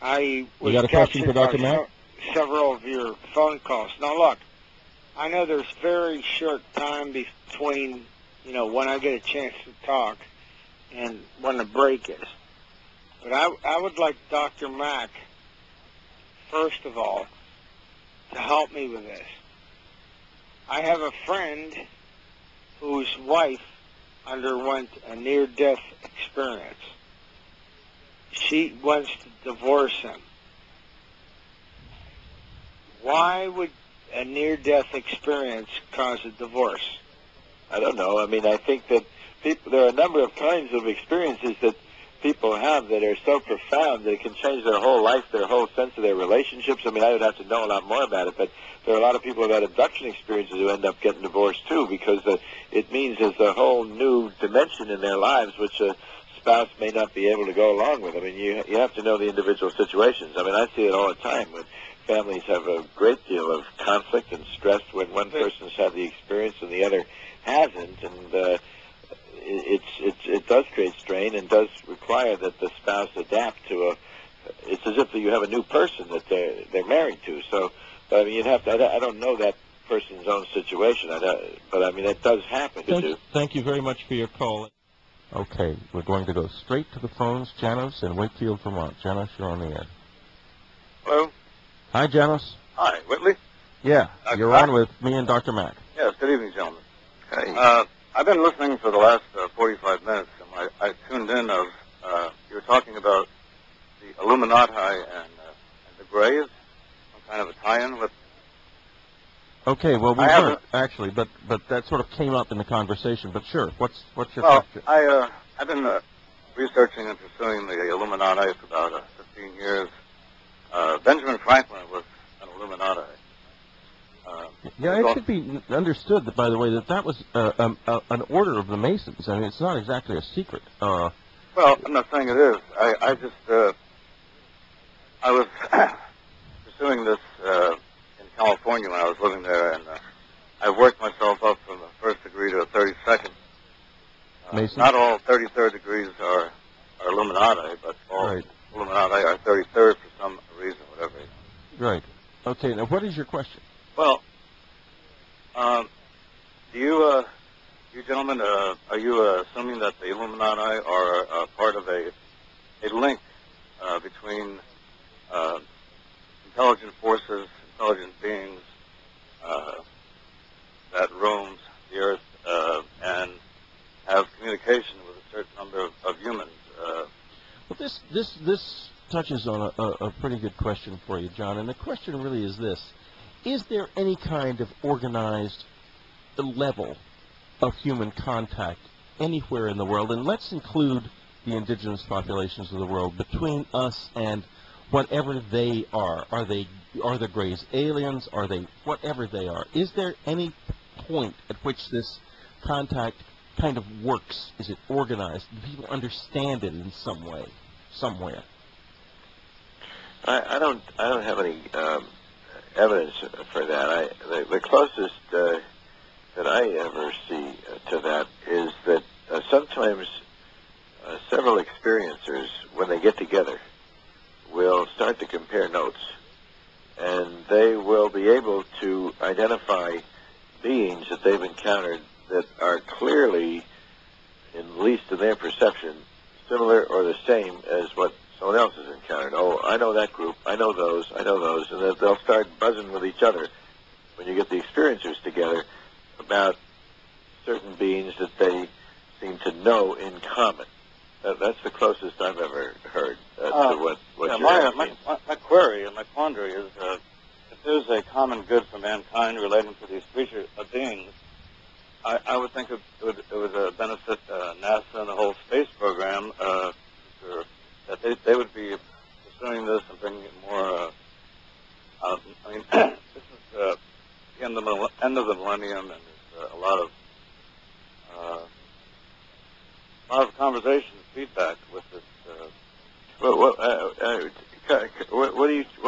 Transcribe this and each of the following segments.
I was got a question for Dr. Mack? Several of your phone calls. Now, look, I know there's very short time between, when I get a chance to talk and when the break is. But I would like Dr. Mack, first of all, to help me with this. I have a friend whose wife underwent a near-death experience. She wants to divorce him. Why would a near-death experience cause a divorce? I don't know. I mean, I think that there are a number of kinds of experiences that people have that are so profound that it can change their whole life, their whole sense of their relationships. I mean, I would have to know a lot more about it, but there are a lot of people who have had abduction experiences who end up getting divorced too, because it means there's a whole new dimension in their lives which a spouse may not be able to go along with. I mean, you have to know the individual situations. I mean, I see it all the time when families have a great deal of conflict and stress when one person's had the experience and the other hasn't, and it does create strain and does require that the spouse adapt to it's as if you have a new person that they're married to. So, but I mean, you'd have to. I don't know that person's own situation, but I mean, it does happen. Thank you very much for your call. Okay, we're going to go straight to the phones. Janice in Wakefield, Vermont. Janice, you're on the air. Hello. Hi, Janice. Hi, Whitley. Yeah, you're on with me and Dr. Mack. Yes, good evening, gentlemen. Hi. I've been listening for the last 45 minutes, and I tuned in of you were talking about the Illuminati and the Greys, some kind of a tie-in with. Okay, well, we weren't actually, but that sort of came up in the conversation. But sure, what's your question? I've been researching and pursuing the Illuminati for about 15 years. Benjamin Franklin was an Illuminati. Yeah, it should be understood that, by the way, that was an order of the Masons. I mean, it's not exactly a secret. Well, I'm not saying it is. I was pursuing this in California when I was living there, and I worked myself up from the first degree to a 32nd. Mason? Not all 33rd degrees are Illuminati, but all Illuminati are 33rd for some reason, whatever. Right. Okay, now what is your question? Well, do you gentlemen, are you assuming that the Illuminati are part of a link between intelligent forces, intelligent beings that roams the earth and have communication with a certain number of humans? Well, this touches on a pretty good question for you, John, and the question really is this. Is there any kind of organized level of human contact anywhere in the world, and let's include the indigenous populations of the world, between us and whatever they are? Are the Greys aliens? Are they whatever they are? Is there any point at which this contact kind of works? Is it organized? Do people understand it in some way, somewhere? I don't have any evidence for that. The closest that I ever see to that is that sometimes several experiencers, when they get together, will start to compare notes, and they will be able to identify beings that they've encountered that are clearly, at least in their perception, similar or the same as what someone else has encountered. Oh, I know that group, I know those, and then they'll start buzzing with each other when you get the experiencers together about certain beings that they seem to know in common. That's the closest I've ever heard to what you're asking. My query and my quandary is if there's a common good for mankind relating to these creatures of beings, I would think it would benefit NASA and the whole space program that they would be pursuing this and bringing it more. I mean, this is the end of the millennium, and there's a lot of conversation and feedback with this. What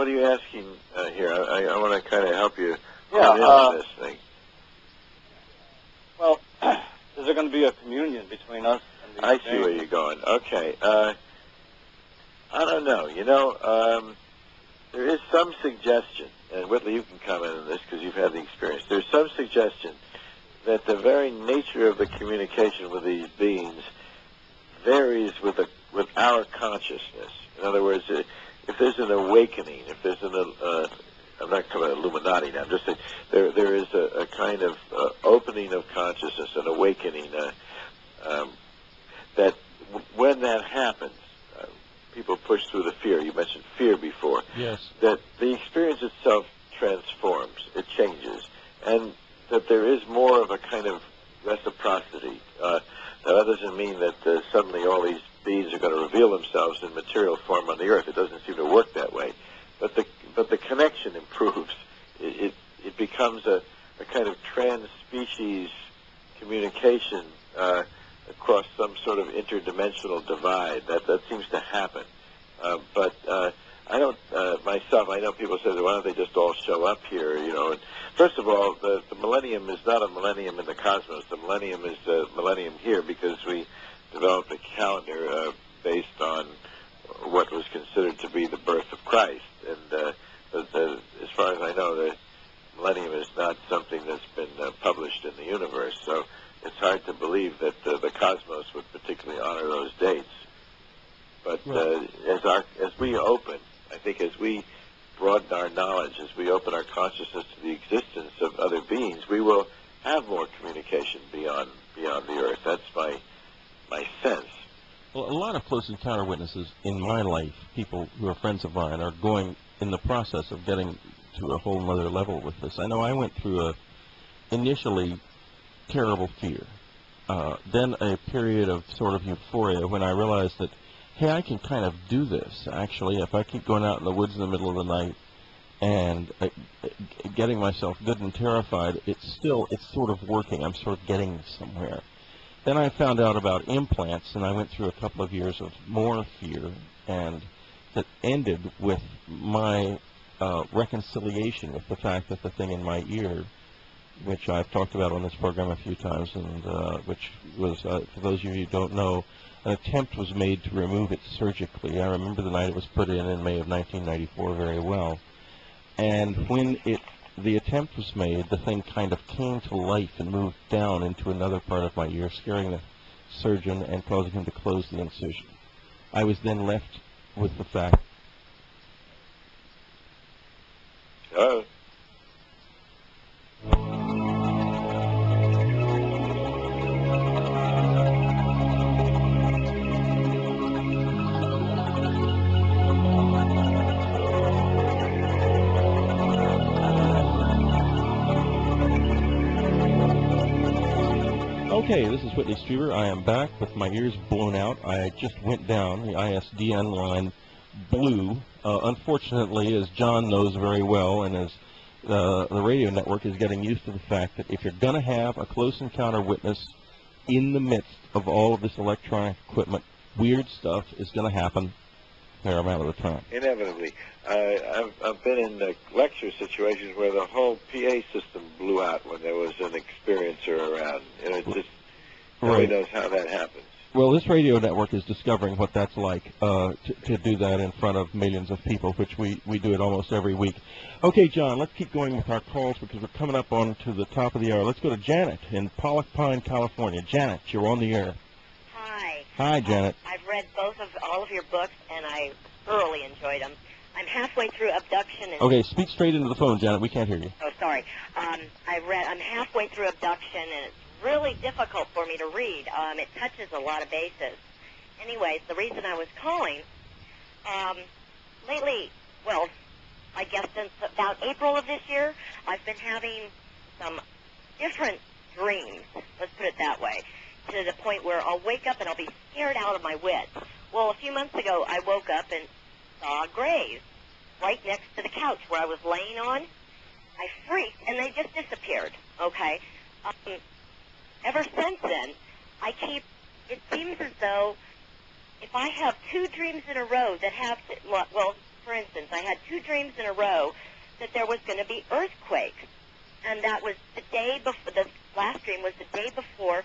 are you asking here? I want to kind of help you on this thing. Well, is there going to be a communion between us and these I see where you're going. Okay. I don't know. You know, there is some suggestion, and Whitley, you can comment on this because you've had the experience. There's some suggestion that the very nature of the communication with these beings varies with our consciousness. In other words, if there's an awakening, if there's I'm not talking about Illuminati now, I'm just saying there is a kind of opening of consciousness, an awakening, that when that happens, people push through the fear. You mentioned fear before. Yes. That the experience itself transforms, it changes, and that there is more of a kind of reciprocity. Now, that doesn't mean that suddenly all these beings are going to reveal themselves in material form on the earth. It doesn't seem to work that way. But the connection improves. It becomes a kind of trans-species communication across some sort of interdimensional divide. That seems to happen. But I don't, myself, I know people say, why don't they just all show up here, you know. And first of all, the millennium is not a millennium in the cosmos. The millennium is a millennium here because we developed a calendar based on what was considered to be the birth of Christ. And as far as I know, the millennium is not something that's been published in the universe. So it's hard to believe that the cosmos would particularly honor those dates. But as we open, I think as we broaden our knowledge, as we open our consciousness to the existence of other beings, we will have more communication beyond the earth. That's my sense. Well, a lot of close encounter witnesses in my life, people who are friends of mine, are going in the process of getting to a whole other level with this. I know I went through initially terrible fear, then a period of sort of euphoria when I realized that, hey, I can kind of do this, actually, if I keep going out in the woods in the middle of the night and getting myself good and terrified, it's sort of working. I'm sort of getting somewhere. Then I found out about implants, and I went through a couple of years of more fear, and that ended with my reconciliation with the fact that the thing in my ear, which I've talked about on this program a few times, and which was, for those of you who don't know, an attempt was made to remove it surgically. I remember the night it was put in May of 1994 very well. And when the attempt was made, the thing kind of came to life and moved down into another part of my ear, scaring the surgeon and causing him to close the incision. I was then left with the fact. Hello? Okay, this is Whitley Strieber. I am back with my ears blown out. I just went down. The ISDN line blew. Unfortunately, as John knows very well, and as the radio network is getting used to the fact that if you're going to have a close encounter witness in the midst of all of this electronic equipment, weird stuff is going to happen a fair amount of the time. Inevitably. I've been in lecture situations where the whole PA system blew out when there was an experiencer around. You know, just nobody knows how that happens. Well, this radio network is discovering what that's like to do that in front of millions of people, which we do it almost every week. Okay, John, let's keep going with our calls because we're coming up on to the top of the hour. Let's go to Janet in Pollock Pine, California. Janet, you're on the air. Hi. Hi, Janet. I've read all of your books, and I thoroughly enjoyed them. I'm halfway through Abduction. And okay, speak straight into the phone, Janet. We can't hear you. Oh, sorry. I'm halfway through Abduction, and it's really difficult for me to read. It touches a lot of bases. Anyways, the reason I was calling, lately, well, I guess since about April of this year, I've been having some different dreams, let's put it that way, to the point where I'll wake up and I'll be scared out of my wits. Well, a few months ago, I woke up and saw grays right next to the couch where I was laying on. I freaked, and they just disappeared, okay? Ever since then, it seems as though if I have two dreams in a row that have, well, for instance, I had two dreams in a row that there was going to be earthquakes, and that was the day before, the last dream was the day before